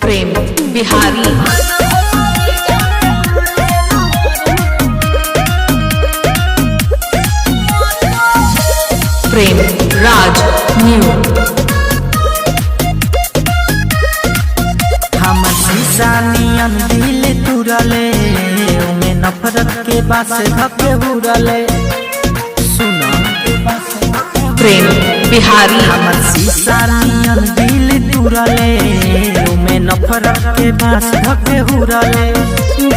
प्रेम बिहारी। प्रेम राज new. हमर शीशा नियन दिल तुरले ओमे नफरत के बास धके उड़ले। सुनो प्रेम बिहारी। हमर शीशा नियन दिल तुरले ओमे नफरत के बास धके उड़ले।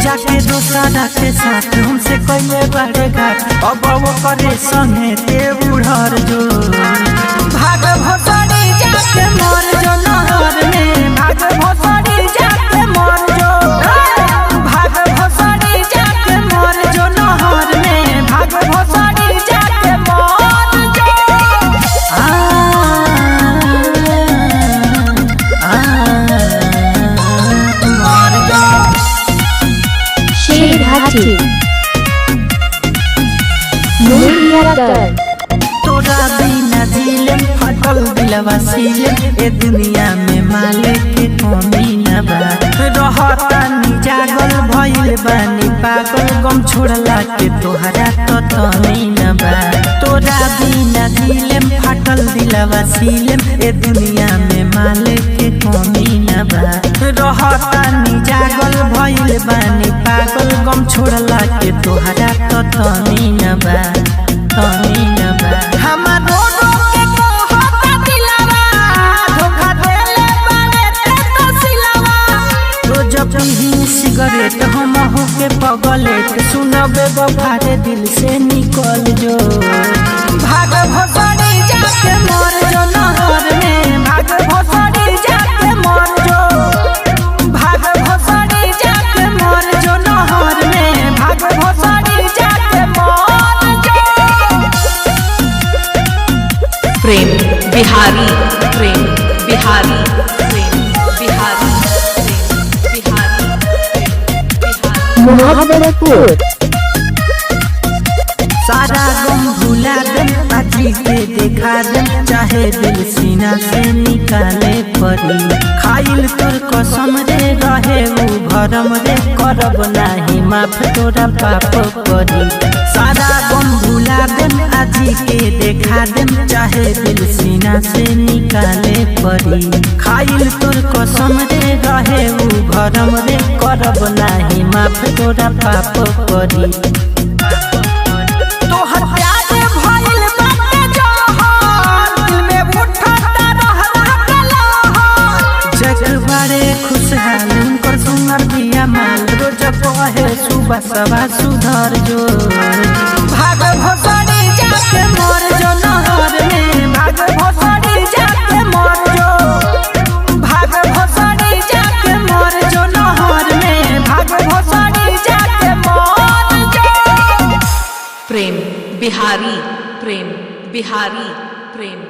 जाके दोसरा के साथ हमसे कइले बड़े घाट अब वो करे संगे ते उड़र जो। भाग भोसड़ी जाके मर जो नहर में, भाग भोसड़ी जाके मर जो। भाग भोसड़ी जाके मर जो नहर में, भाग भोसड़ी जाके मर जो। मर जो। शेरघाटी तोरा बिना दिलम फटल दिलवा सीलम ए दुनिया में मालिक के कमी न बा। रहता नी जागल भइल बानी पागल गम छोड़ला के तोहरा तो तनी न बा। तोरा बिना दिलम फटल दिलवा सीलम ए दुनिया में मालिक के कमी न बा। रहता नी जागल भइल बानी पागल गम छोड़ला के तोहरा तो तनी न बा, तनी न बा। हमरो के कहता दिलवा धोखा देले बारे ते तो सिलवा। रोज पीही सिगरेट हम हो के पगलेट सुनबे बफारे दिल से निकल जो। भाग भोसड़ी जाके मर जो नहर में, भाग भोसड़ी जाके मर जो। भाग भोसड़ी जाके मर जो नहर में, भाग भोसड़ी जाके मर जो। प्रेम बिहारी। प्रेम बिहारी। प्रेम बिहारी। प्रेम बिहारी। मुहम्मदपुर सारा गम भुला दे पाजी के देखा दे, चाहे दिल सीना से निकाले पड़ी। खाइल तोर कसम रे रहे उ भरम रे, करब नाही माफ तोरा पाप पड़ी। सारा गम भुला दे आजी के देखा दे, चाहे दिल सीना से निकाले पड़ी। खाइल तोर कसम रे रहे उ भरम रे, करब नाही माफ तोरा पाप पड़ी। खुशहाल उनकर सुनर दिया माल रोज कहे सुबह सवा सुधर जो। भाग भोसड़ी जाके मर जो नहर में, भाग भोसड़ी जाके मर जो। भाग भोसड़ी जाके मर जो नहर में, भाग भोसड़ी जाके मर जो। प्रेम बिहारी। प्रेम बिहारी। प्रेम